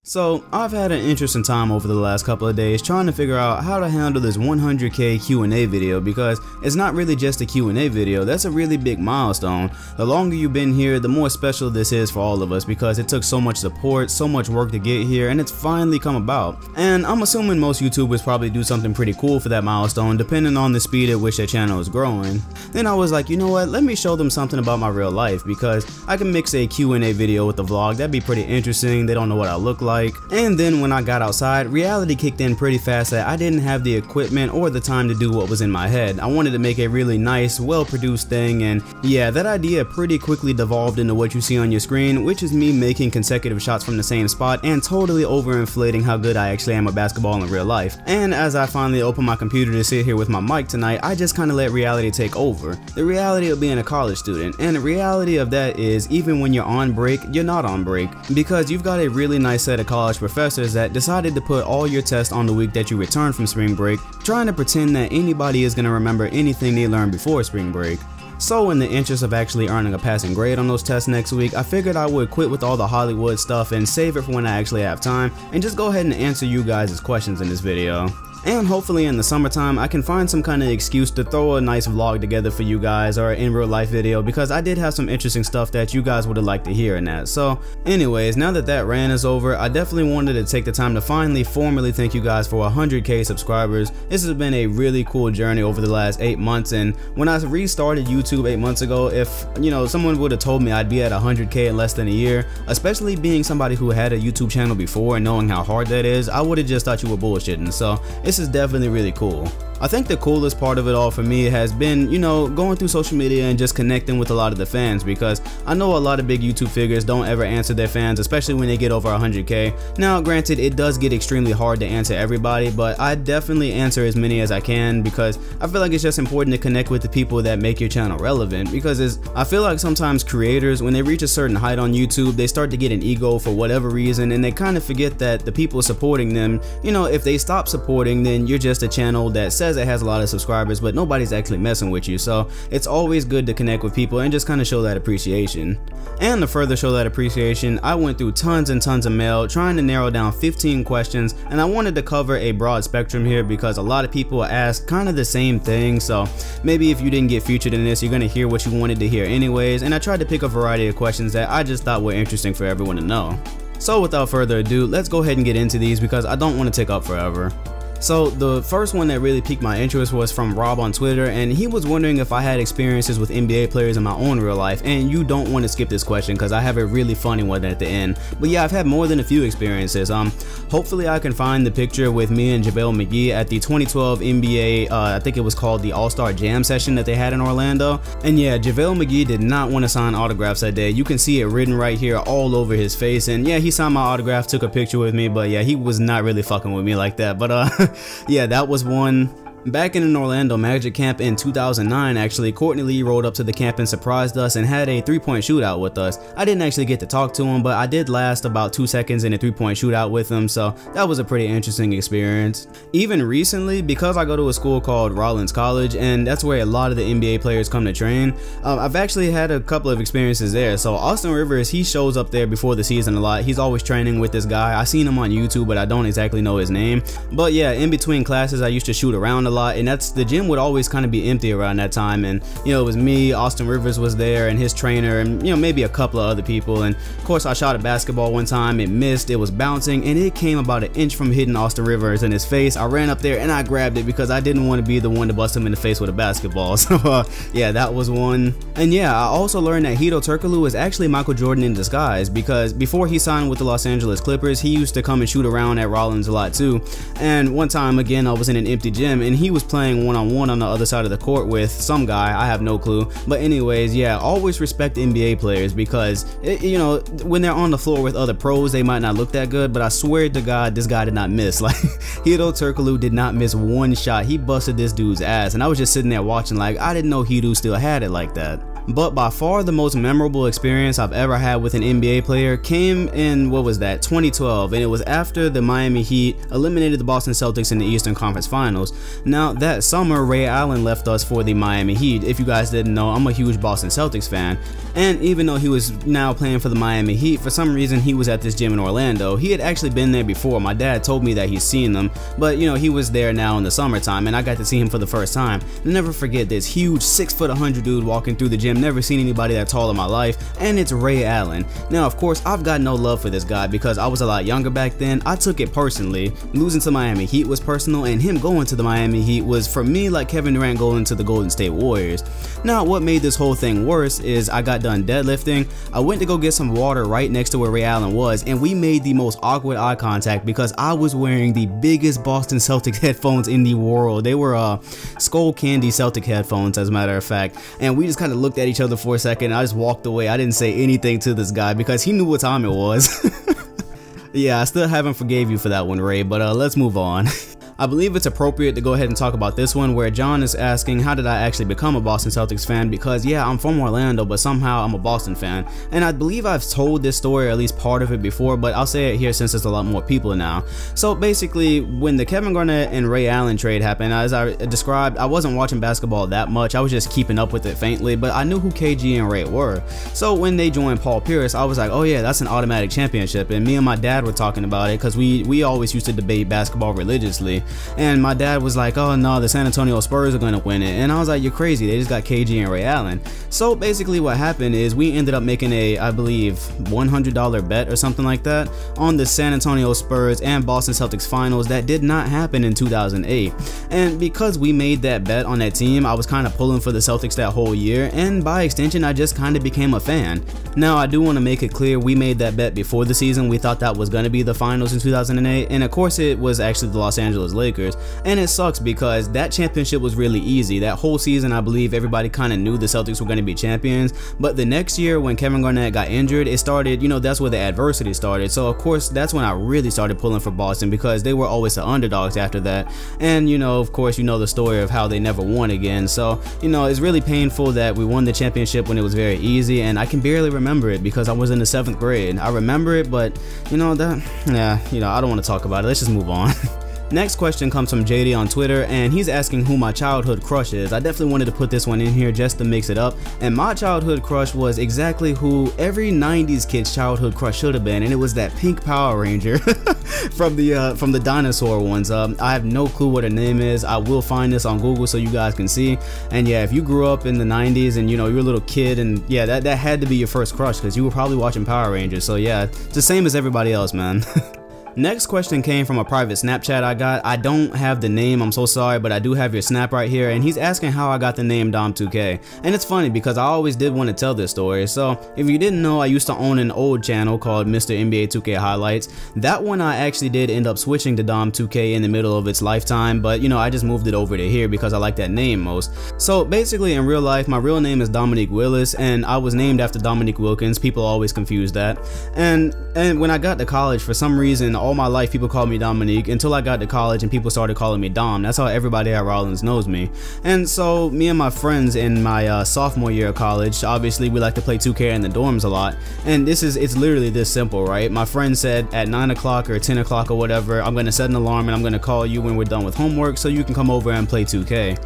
So, I've had an interesting time over the last couple of days trying to figure out how to handle this 100k Q&A video, because it's not really just a Q&A video. That's a really big milestone. The longer you've been here, the more special this is for all of us, because it took so much support, so much work to get here, and it's finally come about. And I'm assuming most YouTubers probably do something pretty cool for that milestone, depending on the speed at which their channel is growing. Then I was like, you know what, let me show them something about my real life, because I can mix a Q&A video with the vlog. That'd be pretty interesting. They don't know what I look like. And then when I got outside, reality kicked in pretty fast that I didn't have the equipment or the time to do what was in my head. I wanted to make a really nice, well-produced thing, and yeah, that idea pretty quickly devolved into what you see on your screen, which is me making consecutive shots from the same spot and totally overinflating how good I actually am at basketball in real life. And as I finally opened my computer to sit here with my mic tonight, I just kind of let reality take over. The reality of being a college student, and the reality of that is even when you're on break, you're not on break, because you've got a really nice set of college professors that decided to put all your tests on the week that you return from spring break, trying to pretend that anybody is going to remember anything they learned before spring break. So in the interest of actually earning a passing grade on those tests next week, I figured I would quit with all the Hollywood stuff and save it for when I actually have time, and just go ahead and answer you guys' questions in this video. And hopefully in the summertime I can find some kind of excuse to throw a nice vlog together for you guys, or in real life video, because I did have some interesting stuff that you guys would have liked to hear in that. So anyways, now that that rant is over, I definitely wanted to take the time to finally formally thank you guys for 100k subscribers. This has been a really cool journey over the last 8 months, and when I restarted YouTube 8 months ago, if someone would have told me I'd be at 100k in less than a year, especially being somebody who had a YouTube channel before and knowing how hard that is, I would have just thought you were bullshitting. So this is definitely really cool. I think the coolest part of it all for me has been, going through social media and just connecting with a lot of the fans, because I know a lot of big YouTube figures don't ever answer their fans, especially when they get over 100k. Now granted, it does get extremely hard to answer everybody, but I definitely answer as many as I can, because I feel like it's just important to connect with the people that make your channel relevant, because I feel like sometimes creators, when they reach a certain height on YouTube, they start to get an ego for whatever reason, and they kind of forget that the people supporting them, if they stop supporting, then you're just a channel that says it has a lot of subscribers, but nobody's actually messing with you. So it's always good to connect with people and just kind of show that appreciation. And to further show that appreciation, I went through tons and tons of mail trying to narrow down 15 questions, and I wanted to cover a broad spectrum here because a lot of people ask kind of the same thing. So maybe if you didn't get featured in this, you're gonna hear what you wanted to hear anyways, and I tried to pick a variety of questions that I just thought were interesting for everyone to know. So without further ado, let's go ahead and get into these, because I don't want to take up forever. So the first one that really piqued my interest was from Rob on Twitter, and he was wondering if I had experiences with NBA players in my own real life. And you don't want to skip this question, because I have a really funny one at the end. But yeah, I've had more than a few experiences. Hopefully I can find the picture with me and JaVale McGee at the 2012 NBA, I think it was called the All-Star Jam session that they had in Orlando. And yeah, JaVale McGee did not want to sign autographs that day. You can see it written right here all over his face. And yeah, he signed my autograph, took a picture with me, but yeah, he was not really fucking with me like that. But yeah, that was one. Back in an Orlando Magic camp in 2009, actually, Courtney Lee rolled up to the camp and surprised us and had a 3-point shootout with us. I didn't actually get to talk to him, but I did last about 2 seconds in a 3-point shootout with him, so that was a pretty interesting experience. Even recently, because I go to a school called Rollins College, and that's where a lot of the NBA players come to train, I've actually had a couple of experiences there. So Austin Rivers, he shows up there before the season a lot. He's always training with this guy. I seen him on YouTube, but I don't exactly know his name. But yeah, in between classes, I used to shoot around a lot, and the gym would always kind of be empty around that time, and it was me, Austin Rivers was there, and his trainer, and maybe a couple of other people. And of course I shot a basketball one time, it missed, it was bouncing, and it came about an inch from hitting Austin Rivers in his face. I ran up there and I grabbed it because I didn't want to be the one to bust him in the face with a basketball. So yeah, that was one. And yeah, I also learned that Hedo Turkoglu is actually Michael Jordan in disguise, because before he signed with the Los Angeles Clippers, he used to come and shoot around at Rollins a lot too. And one time again, I was in an empty gym and he was playing one-on-one on the other side of the court with some guy, I have no clue. But anyways, yeah, always respect NBA players, because when they're on the floor with other pros, they might not look that good, but I swear to God, this guy did not miss. Like, Hedo Turkoglu did not miss one shot. He busted this dude's ass, and I was just sitting there watching like I didn't know Hedo still had it like that. but by far the most memorable experience I've ever had with an NBA player came in, what was that, 2012, and it was after the Miami Heat eliminated the Boston Celtics in the Eastern Conference Finals. Now that summer, Ray Allen left us for the Miami Heat. If you guys didn't know, I'm a huge Boston Celtics fan, and even though he was now playing for the Miami Heat, for some reason he was at this gym in Orlando. He had actually been there before. My dad told me that he's seen them, but you know, he was there now in the summertime, and I got to see him for the first time. I'll never forget this huge 6'100" dude walking through the gym. Never seen anybody that tall in my life, and it's Ray Allen. Now of course I've got no love for this guy because I was a lot younger back then. I took it personally. Losing to Miami Heat was personal, and him going to the Miami Heat was for me like Kevin Durant going to the Golden State Warriors. Now what made this whole thing worse is I got done deadlifting. I went to go get some water right next to where Ray Allen was, and we made the most awkward eye contact because I was wearing the biggest Boston Celtics headphones in the world. They were Skull Candy Celtic headphones, as a matter of fact, and we just kind of looked at each other for a second. I just walked away. I didn't say anything to this guy because he knew what time it was. Yeah, I still haven't forgave you for that one, Ray, but let's move on. I believe it's appropriate to go ahead and talk about this one, where John is asking, how did I actually become a Boston Celtics fan? Because yeah, I'm from Orlando, but somehow I'm a Boston fan. And I believe I've told this story, or at least part of it, before, but I'll say it here since there's a lot more people now. So basically, when the Kevin Garnett and Ray Allen trade happened, as I described, I wasn't watching basketball that much. I was just keeping up with it faintly, but I knew who KG and Ray were. So when they joined Paul Pierce, I was like, oh yeah, that's an automatic championship. And me and my dad were talking about it because we always used to debate basketball religiously. And my dad was like, oh no, the San Antonio Spurs are going to win it. And I was like, you're crazy, they just got KG and Ray Allen. So basically what happened is we ended up making a, I believe, $100 bet or something like that on the San Antonio Spurs and Boston Celtics finals that did not happen in 2008. And because we made that bet on that team, I was kind of pulling for the Celtics that whole year, and by extension I just kind of became a fan. Now I do want to make it clear, we made that bet before the season. We thought that was going to be the finals in 2008, and of course it was actually the Los Angeles Lakers. And it sucks because that championship was really easy. That whole season I believe everybody kind of knew the Celtics were going to be champions, but the next year when Kevin Garnett got injured, it started, you know, that's where the adversity started. So of course that's when I really started pulling for Boston because they were always the underdogs after that. And you know, of course, you know the story of how they never won again. So you know, it's really painful that we won the championship when it was very easy, and I can barely remember it because I was in the 7th grade. I remember it, but you know, I don't want to talk about it. Let's just move on. Next question comes from JD on Twitter, and he's asking who my childhood crush is. I definitely wanted to put this one in here just to mix it up, and my childhood crush was exactly who every 90s kid's childhood crush should have been, and it was that pink Power Ranger from the dinosaur ones. I have no clue what her name is. I will find this on Google so you guys can see. And yeah, if you grew up in the 90s and you know you're a little kid, and yeah, that had to be your first crush because you were probably watching Power Rangers. So yeah, it's the same as everybody else, man. Next question came from a private Snapchat I got. I don't have the name, I'm so sorry, but I do have your snap right here, and he's asking how I got the name Dom2K. And it's funny because I always did want to tell this story. So if you didn't know, I used to own an old channel called Mr. NBA 2K Highlights. That one I actually did end up switching to Dom2K in the middle of its lifetime, but you know, I just moved it over to here because I like that name most. So basically in real life, my real name is Dominique Willis, and I was named after Dominique Wilkins. People always confuse that. And when I got to college, for some reason, all my life people called me Dominique until I got to college and people started calling me Dom. That's how everybody at Rollins knows me. And so me and my friends in my sophomore year of college, obviously we like to play 2K in the dorms a lot, and it's literally this simple, right? My friend said at 9 o'clock or 10 o'clock or whatever, I'm gonna set an alarm and I'm gonna call you when we're done with homework so you can come over and play 2K.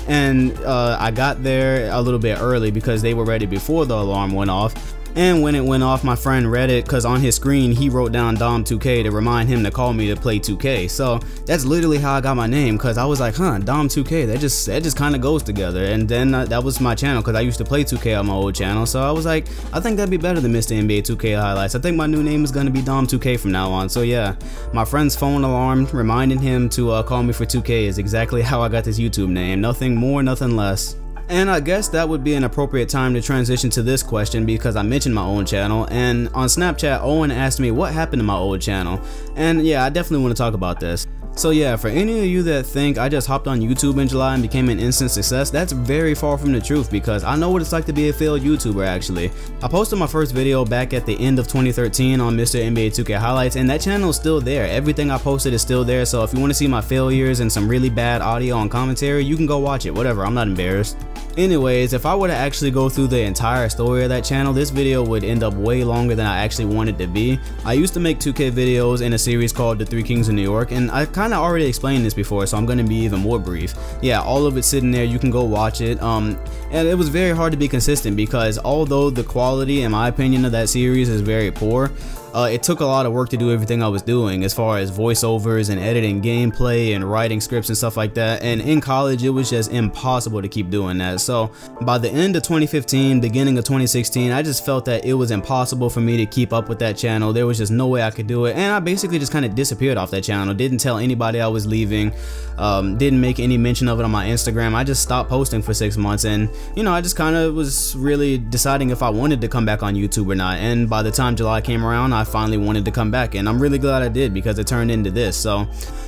And I got there a little bit early because they were ready before the alarm went off. And when it went off, my friend read it because on his screen he wrote down Dom2K to remind him to call me to play 2K. So that's literally how I got my name, because I was like, huh, Dom2K, that just kind of goes together. And then that was my channel because I used to play 2K on my old channel. So I was like, I think that'd be better than Mr. NBA 2K Highlights. I think my new name is going to be Dom2K from now on. So yeah, my friend's phone alarm reminding him to call me for 2K is exactly how I got this YouTube name. Nothing more, nothing less. And I guess that would be an appropriate time to transition to this question because I mentioned my own channel, and on Snapchat Owen asked me what happened to my old channel, and yeah, I definitely want to talk about this. So yeah, for any of you that think I just hopped on YouTube in July and became an instant success, that's very far from the truth, because I know what it's like to be a failed YouTuber actually. I posted my first video back at the end of 2013 on Mr. NBA 2K Highlights, and that channel is still there. Everything I posted is still there, so if you want to see my failures and some really bad audio and commentary, you can go watch it, whatever, I'm not embarrassed. Anyways, if I were to actually go through the entire story of that channel, this video would end up way longer than I actually wanted to be. I used to make 2K videos in a series called The Three Kings of New York, and I kind of already explained this before, so I'm going to be even more brief. Yeah, all of it's sitting there, you can go watch it. And it was very hard to be consistent, because although the quality, in my opinion, of that series is very poor, it took a lot of work to do everything I was doing, as far as voiceovers and editing gameplay and writing scripts and stuff like that. And in college, it was just impossible to keep doing that. So by the end of 2015, beginning of 2016, I just felt that it was impossible for me to keep up with that channel. There was just no way I could do it, and I basically just kind of disappeared off that channel. Didn't tell anybody I was leaving, didn't make any mention of it on my Instagram. I just stopped posting for 6 months, and you know, I just kind of was really deciding if I wanted to come back on YouTube or not. And by the time July came around, I finally wanted to come back, and I'm really glad I did, because it turned into this. So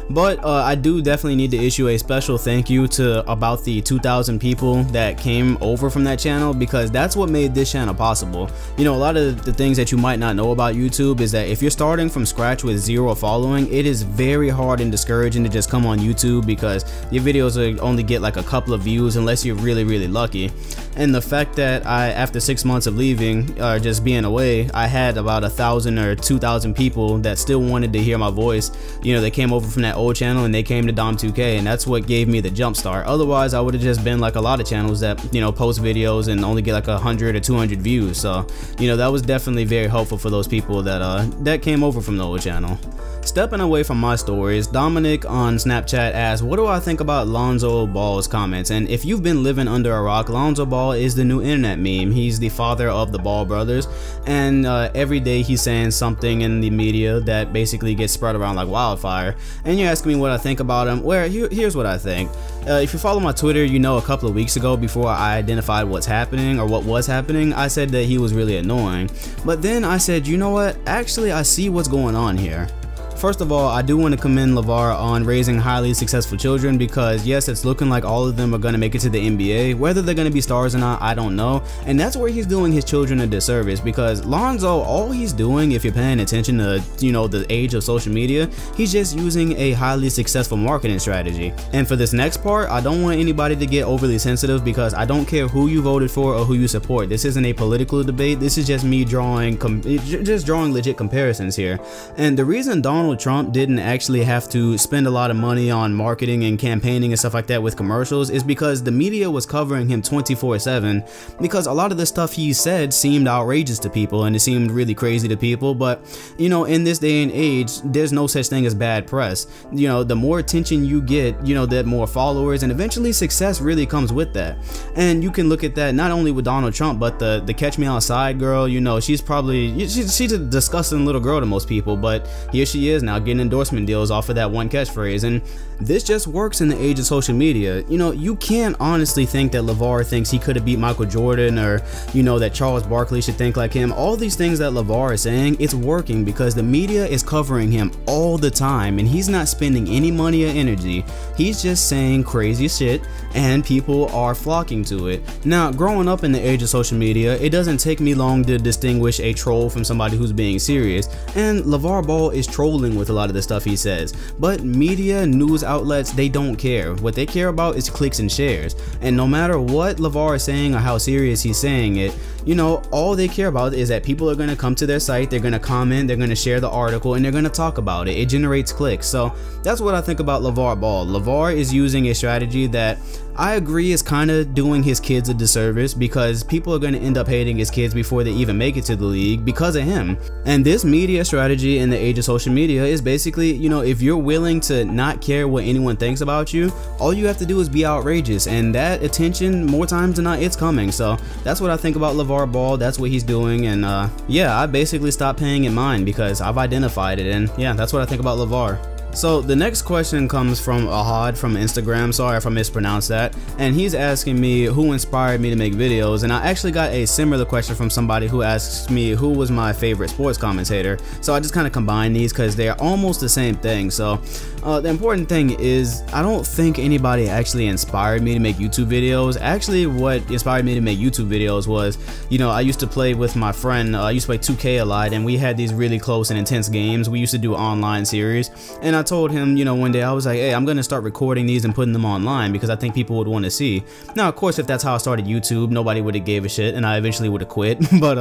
but I do definitely need to issue a special thank you to about the 2,000 people that came over from that channel, because that's what made this channel possible. You know, a lot of the things that you might not know about YouTube is that if you're starting from scratch with 0 following, it is very hard and discouraging to just come on YouTube, because your videos will only get like a couple of views unless you're really lucky. And the fact that after 6 months of leaving or just being away, I had about 1,000 or 2,000 people that still wanted to hear my voice. You know, they came over from that old channel and they came to Dom 2K, and that's what gave me the jump start. Otherwise, I would have just been like a lot of channels that, you know, post videos and only get like 100 or 200 views. So, you know, that was definitely very helpful for those people that came over from the old channel. Stepping away from my stories, Dominic on Snapchat asked, what do I think about Lonzo Ball's comments? And if you've been living under a rock, Lonzo Ball is the new internet meme. He's the father of the Ball brothers, and every day he's saying something in the media that basically gets spread around like wildfire. And you're asking me what I think about him. Well, here's what I think. If you follow my Twitter, you know a couple of weeks ago, before I identified what's happening or what was happening, I said that he was really annoying. But then I said, you know what? Actually, I see what's going on here. First of all, I do want to commend Lavar on raising highly successful children, because yes, it's looking like all of them are going to make it to the NBA. Whether they're going to be stars or not, I don't know. And that's where he's doing his children a disservice, because Lonzo, all he's doing, if you're paying attention to, you know, the age of social media, he's just using a highly successful marketing strategy. And for this next part, I don't want anybody to get overly sensitive, because I don't care who you voted for or who you support. This isn't a political debate. This is just me drawing legit comparisons here. And the reason Donald Trump didn't actually have to spend a lot of money on marketing and campaigning and stuff like that with commercials is because the media was covering him 24/7, because a lot of the stuff he said seemed outrageous to people and it seemed really crazy to people. But you know, in this day and age, there's no such thing as bad press. You know, the more attention you get, you know, the more followers, and eventually success really comes with that. And you can look at that not only with Donald Trump, but the Catch Me Outside girl. You know, she's a disgusting little girl to most people, but here she is now getting endorsement deals off of that one catchphrase. And this just works in the age of social media. You know, you can't honestly think that Lavar thinks he could have beat Michael Jordan, or you know, that Charles Barkley should think like him. All these things that Lavar is saying, it's working because the media is covering him all the time, and he's not spending any money or energy. He's just saying crazy shit, and people are flocking to it. Now, growing up in the age of social media, it doesn't take me long to distinguish a troll from somebody who's being serious, and Lavar Ball is trolling with a lot of the stuff he says. But media, news outlets, they don't care. What they care about is clicks and shares. And no matter what Lavar is saying or how serious he's saying it, you know, all they care about is that people are going to come to their site, they're going to comment, they're going to share the article, and they're going to talk about it. It generates clicks. So that's what I think about Lavar Ball. Lavar is using a strategy that I agree is kind of doing his kids a disservice, because people are going to end up hating his kids before they even make it to the league because of him. And this media strategy in the age of social media is basically, you know, if you're willing to not care what anyone thinks about you, all you have to do is be outrageous, and that attention, more times than not, it's coming. So that's what I think about Lavar Ball. That's what he's doing. And yeah, I basically stopped paying it mind because I've identified it, and yeah, that's what I think about Lavar. So the next question comes from Ahad from Instagram, sorry if I mispronounced that, and he's asking me who inspired me to make videos, and I actually got a similar question from somebody who asks me who was my favorite sports commentator, so I just kind of combine these because they're almost the same thing. So the important thing is I don't think anybody actually inspired me to make YouTube videos. Actually, what inspired me to make YouTube videos was, you know, I used to play with my friend, I used to play 2K a lot, and we had these really close and intense games. We used to do online series, and I told him, you know, one day I was like, hey, I'm gonna start recording these and putting them online because I think people would want to see. Now, of course, if that's how I started YouTube, nobody would have gave a shit and I eventually would have quit. But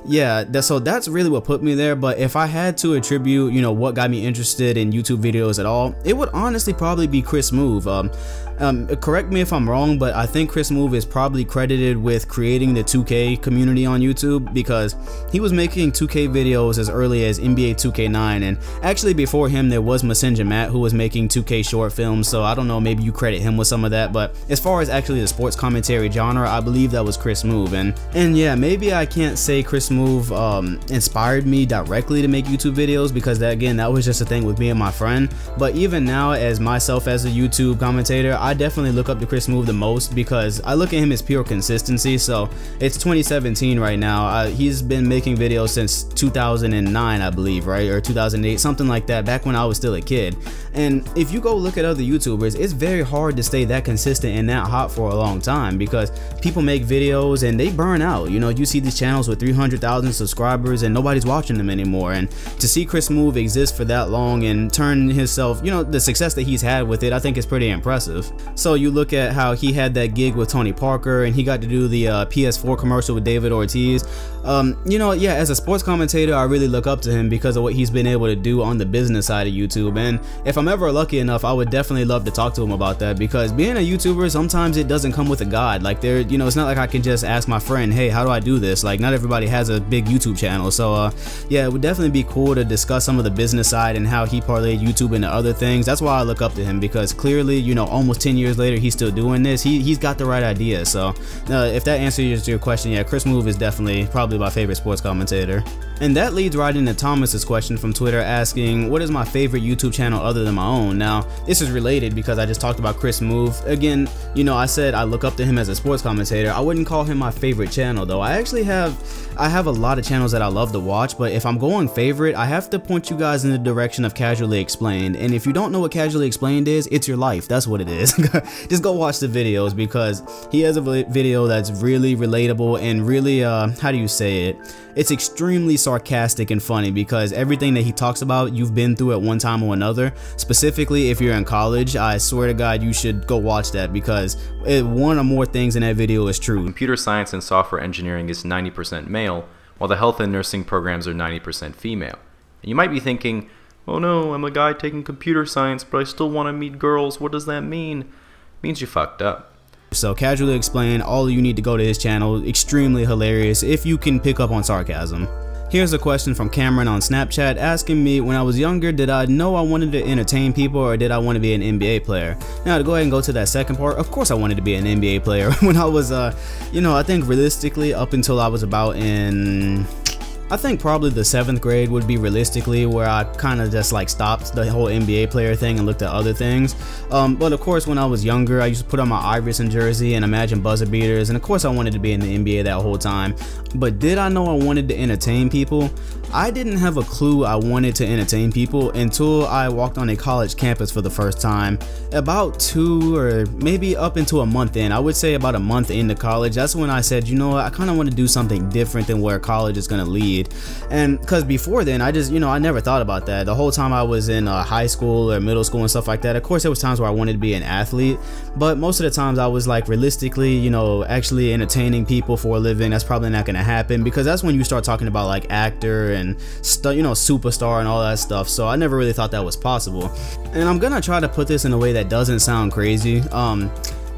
yeah, so that's really what put me there. But if I had to attribute, you know, what got me interested in YouTube videos at all, it would honestly probably be Chris Smoove. Correct me if I'm wrong, but I think Chris Smoove is probably credited with creating the 2K community on YouTube, because he was making 2K videos as early as NBA 2K9, and actually before him there was Messenger Matt who was making 2K short films, so I don't know, maybe you credit him with some of that. But as far as actually the sports commentary genre, I believe that was Chris Smoove. And yeah, maybe I can't say Chris Smoove inspired me directly to make YouTube videos, because that, again, that was just a thing with me and my friend. But even now, as myself as a YouTube commentator, I definitely look up to Chris Smoove the most, because I look at him as pure consistency. So it's 2017 right now. He's been making videos since 2009, I believe, right, or 2008, something like that, back when I was still a kid. And if you go look at other YouTubers, it's very hard to stay that consistent and that hot for a long time, because people make videos and they burn out. You know, you see these channels with 300,000 subscribers and nobody's watching them anymore. And to see Chris Smoove exist for that long and turn himself, you know, the success that he's had with it, I think is pretty impressive. So you look at how he had that gig with Tony Parker and he got to do the PS4 commercial with David Ortiz. You know, yeah, as a sports commentator, I really look up to him because of what he's been able to do on the business side of YouTube. And if I'm ever lucky enough, I would definitely love to talk to him about that, because being a YouTuber, sometimes it doesn't come with a guide. Like, there, you know, it's not like I can just ask my friend, hey, how do I do this? Like, not everybody has a big YouTube channel. So yeah, it would definitely be cool to discuss some of the business side and how he parlayed YouTube into other things. That's why I look up to him, because clearly, you know, almost 10 years later, he's still doing this. He's got the right idea. So if that answers your question, yeah, Chris Smoove is definitely probably my favorite sports commentator. And that leads right into Thomas's question from Twitter, asking, what is my favorite YouTube channel other than my own? Now, this is related because I just talked about Chris Smoove. Again, you know, I said I look up to him as a sports commentator. I wouldn't call him my favorite channel, though. I have a lot of channels that I love to watch, but if I'm going favorite, I have to point you guys in the direction of Casually Explained. And if you don't know what Casually Explained is, it's your life. That's what it is. Just go watch the videos, because he has a video that's really relatable and really, how do you say it? It's extremely sarcastic and funny, because everything that he talks about, you've been through at one time or another. Specifically, if you're in college, I swear to God, you should go watch that, because one or more things in that video is true. Computer science and software engineering is 90% male, while the health and nursing programs are 90% female. And you might be thinking, oh no, I'm a guy taking computer science, but I still want to meet girls. What does that mean? It means you fucked up. So Casually Explained, all you need to go to his channel. Extremely hilarious if you can pick up on sarcasm. Here's a question from Cameron on Snapchat asking me, when I was younger, did I know I wanted to entertain people, or did I want to be an NBA player? Now, to go ahead and go to that second part, of course I wanted to be an NBA player. When I was, you know, I think realistically up until I was about in, I think probably the 7th grade would be realistically where I kind of just like stopped the whole NBA player thing and looked at other things. But of course, when I was younger, I used to put on my Iverson jersey and imagine buzzer beaters, and of course I wanted to be in the NBA that whole time. But did I know I wanted to entertain people? I didn't have a clue I wanted to entertain people until I walked on a college campus for the first time. About 2 or maybe up into a month in, I would say about a month into college, that's when I said, you know what, I kind of want to do something different than where college is going to lead. And because before then, I just, you know, I never thought about that. The whole time I was in high school or middle school and stuff like that, of course there was times where I wanted to be an athlete, but most of the times I was like, realistically, you know, actually entertaining people for a living, that's probably not going to happen, because that's when you start talking about like actor and you know, superstar and all that stuff. So I never really thought that was possible. And I'm gonna try to put this in a way that doesn't sound crazy.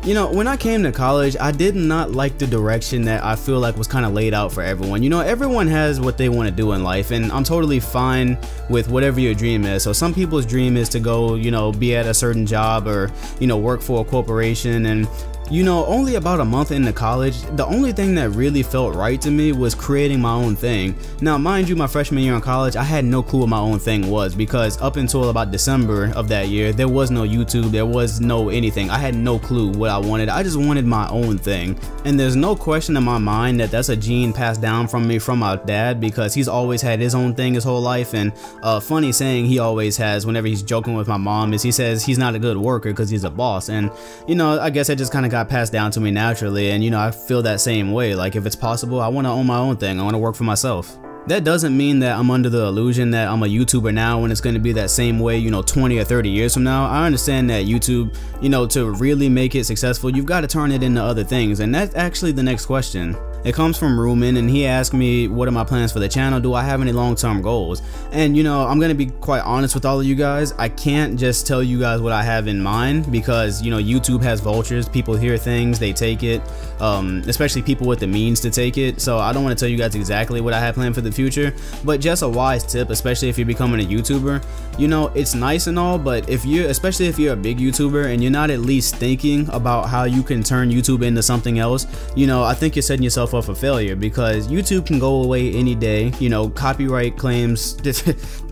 You know, when I came to college, I did not like the direction that I feel like was kind of laid out for everyone. You know, everyone has what they want to do in life, and I'm totally fine with whatever your dream is. So some people's dream is to go, you know, be at a certain job or, you know, work for a corporation, and You know, only about a month into college, the only thing that really felt right to me was creating my own thing. Now, mind you, my freshman year in college, I had no clue what my own thing was, because up until about December of that year, there was no YouTube, there was no anything. I had no clue what I wanted. I just wanted my own thing. And there's no question in my mind that that's a gene passed down from me from my dad, because he's always had his own thing his whole life. And a funny saying he always has whenever he's joking with my mom is he says he's not a good worker because he's a boss. And you know, I guess it just kind of got passed down to me naturally, and you know, I feel that same way. Like, if it's possible, I want to own my own thing. I want to work for myself. That doesn't mean that I'm under the illusion that I'm a YouTuber now and it's going to be that same way, you know, 20 or 30 years from now. I understand that YouTube, you know, to really make it successful, you've got to turn it into other things. And that's actually the next question. It comes from Ruman, and he asked me, what are my plans for the channel? Do I have any long-term goals? And you know, I'm going to be quite honest with all of you guys. I can't just tell you guys what I have in mind, because you know, YouTube has vultures. People hear things, they take it, especially people with the means to take it. So I don't want to tell you guys exactly what I have planned for the future, but just a wise tip, especially if you're becoming a YouTuber. You know, it's nice and all, but especially if you're a big YouTuber and you're not at least thinking about how you can turn YouTube into something else, you know, I think you're setting yourself up for failure, because YouTube can go away any day. You know, copyright claims,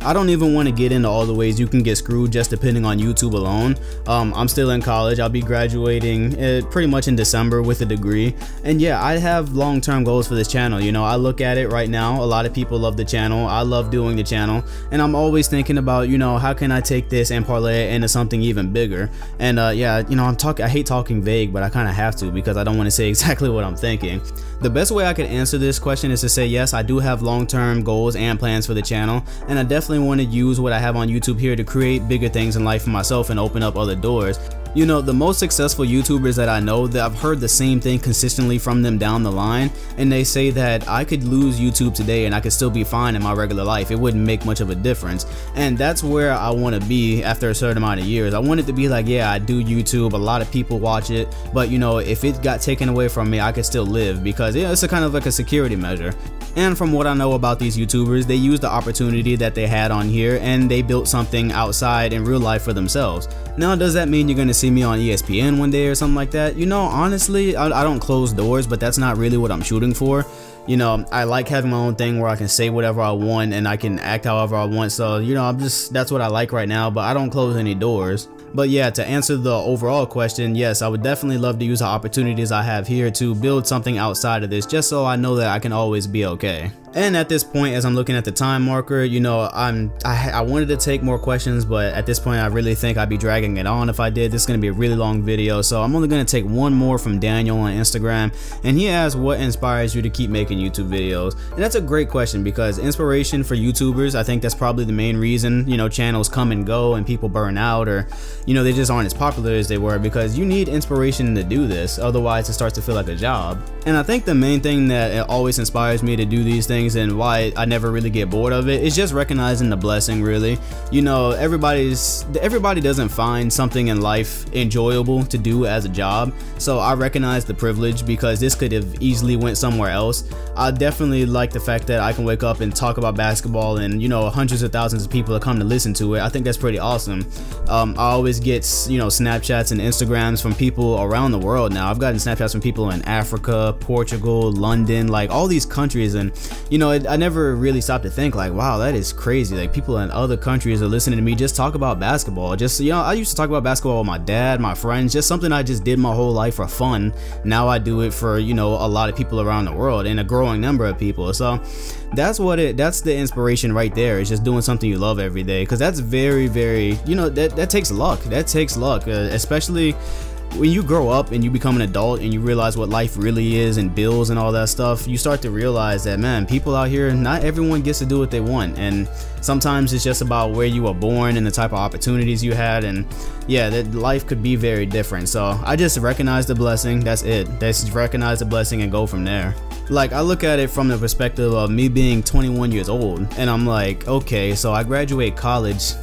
I don't even want to get into all the ways you can get screwed just depending on YouTube alone. I'm still in college. I'll be graduating pretty much in December with a degree, and yeah, I have long-term goals for this channel. You know, I look at it right now, a lot of people love the channel, I love doing the channel, and I'm always thinking about, you know, how can I take this and parlay it into something even bigger. And yeah, you know, I hate talking vague, but I kind of have to, because I don't want to say exactly what I'm thinking. The best way I could answer this question is to say, yes, I do have long-term goals and plans for the channel, and I definitely want to use what I have on YouTube here to create bigger things in life for myself and open up other doors. You know, the most successful YouTubers that I know, that I've heard the same thing consistently from them down the line, and they say that I could lose YouTube today and I could still be fine in my regular life. It wouldn't make much of a difference. And that's where I want to be after a certain amount of years. I want it to be like, yeah, I do YouTube, a lot of people watch it, but you know, if it got taken away from me, I could still live, because yeah, it's a kind of like a security measure. And from what I know about these YouTubers, they used the opportunity that they had on here and they built something outside in real life for themselves. Now, does that mean you're going to see me on ESPN one day or something like that? You know, honestly, I don't close doors, but that's not really what I'm shooting for. You know, I like having my own thing where I can say whatever I want and I can act however I want. So, you know, that's what I like right now, but I don't close any doors. But yeah, to answer the overall question, yes, I would definitely love to use the opportunities I have here to build something outside of this, just so I know that I can always be okay. And at this point, as I'm looking at the time marker, you know, I wanted to take more questions, but at this point I really think I'd be dragging it on if I did. This is going to be a really long video, so I'm only going to take one more from Daniel on Instagram, and he asked, what inspires you to keep making YouTube videos? And that's a great question, because inspiration for YouTubers, I think that's probably the main reason, you know, channels come and go and people burn out, or you know, they just aren't as popular as they were, because you need inspiration to do this, otherwise it starts to feel like a job. And I think the main thing that always inspires me to do these things and why I never really get bored of it is just recognizing the blessing, really. You know, everybody doesn't find something in life enjoyable to do as a job, so I recognize the privilege, because this could have easily went somewhere else. I definitely like the fact that I can wake up and talk about basketball and, you know, hundreds of thousands of people that come to listen to it. I think that's pretty awesome. I always get, you know, Snapchats and Instagrams from people around the world now. I've gotten Snapchats from people in Africa, Portugal, London, like all these countries, and you know, I never really stopped to think like, wow, that is crazy. Like, people in other countries are listening to me just talk about basketball. Just, you know, I used to talk about basketball with my dad, my friends, just something I just did my whole life for fun. Now I do it for, you know, a lot of people around the world and a growing number of people. So that's the inspiration right there, is just doing something you love every day, because that's very, very, you know, that takes luck. That takes luck, especially when you grow up and you become an adult and you realize what life really is and bills and all that stuff. You start to realize that, man, people out here, not everyone gets to do what they want, and sometimes it's just about where you were born and the type of opportunities you had, and yeah, that life could be very different. So I just recognize the blessing. That's it. Just recognize the blessing and go from there. Like, I look at it from the perspective of me being 21 years old, and I'm like, okay, so I graduate college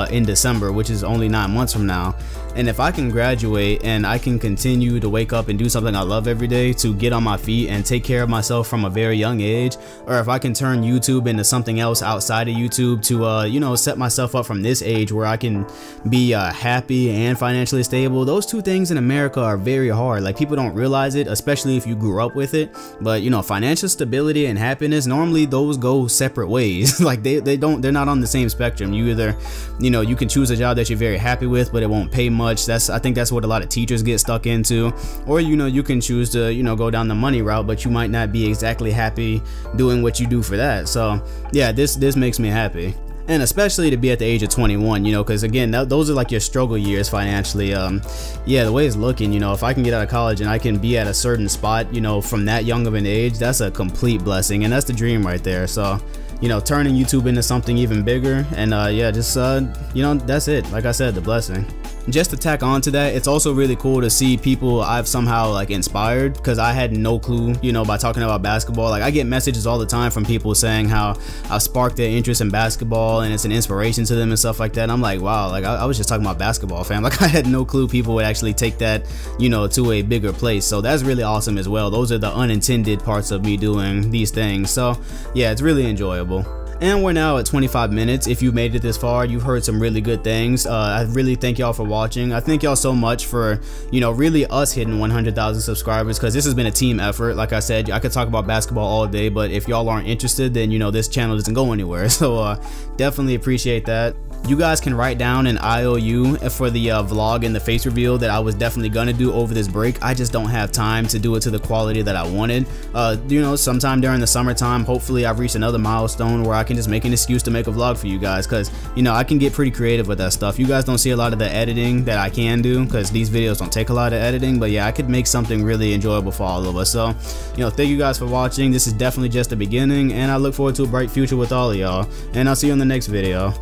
in December, which is only 9 months from now. And if I can graduate and I can continue to wake up and do something I love every day, to get on my feet and take care of myself from a very young age, or if I can turn YouTube into something else outside of YouTube, YouTube to you know, set myself up from this age where I can be happy and financially stable. Those two things in America are very hard. Like, people don't realize it, especially if you grew up with it. But you know, financial stability and happiness, normally those go separate ways. Like they're not on the same spectrum. You either, you know, you can choose a job that you're very happy with, but it won't pay much. I think that's what a lot of teachers get stuck into. Or, you know, you can choose to, you know, go down the money route, but you might not be exactly happy doing what you do for that. So yeah, this makes me happy. And especially to be at the age of 21, you know, because again, those are like your struggle years financially. Yeah, the way it's looking, you know, if I can get out of college and I can be at a certain spot, you know, from that young of an age, that's a complete blessing, and that's the dream right there. So, you know, turning YouTube into something even bigger, and yeah, just you know, that's it. Like I said, the blessing. Just to tack on to that, it's also really cool to see people I've somehow like inspired, because I had no clue, you know, by talking about basketball. Like, I get messages all the time from people saying how I've sparked their interest in basketball and it's an inspiration to them and stuff like that. And I'm like, wow, like I was just talking about basketball, fam. Like, I had no clue people would actually take that, you know, to a bigger place. So that's really awesome as well. Those are the unintended parts of me doing these things. So yeah, it's really enjoyable. And we're now at 25 minutes. If you made it this far, you've heard some really good things. I really thank y'all for watching. I thank y'all so much for, you know, really us hitting 100,000 subscribers, because this has been a team effort. Like I said, I could talk about basketball all day, but if y'all aren't interested, then, you know, this channel doesn't go anywhere. So definitely appreciate that. You guys can write down an IOU for the vlog and the face reveal that I was definitely gonna do over this break. I just don't have time to do it to the quality that I wanted. You know, sometime during the summertime, hopefully I've reached another milestone where I can just make an excuse to make a vlog for you guys, because, you know, I can get pretty creative with that stuff. You guys don't see a lot of the editing that I can do, because these videos don't take a lot of editing, but yeah, I could make something really enjoyable for all of us. So, you know, thank you guys for watching. This is definitely just the beginning, and I look forward to a bright future with all of y'all, and I'll see you in the next video.